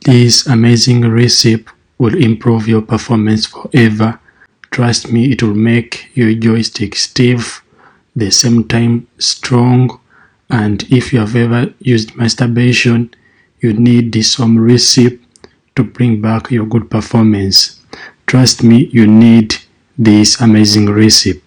This amazing recipe will improve your performance forever. Trust me, it will make your joystick stiff, the same time strong. And if you have ever used masturbation, you need this home recipe to bring back your good performance. Trust me, you need this amazing recipe.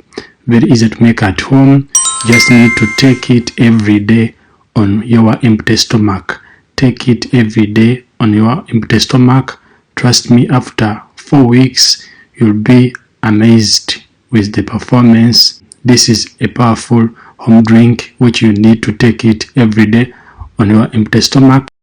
Very easy to make at home. Just need to take it every day on your empty stomach. Take it every day on your empty stomach. Trust me, after 4 weeks, you'll be amazed with the performance. This is a powerful home drink which you need to take it every day on your empty stomach.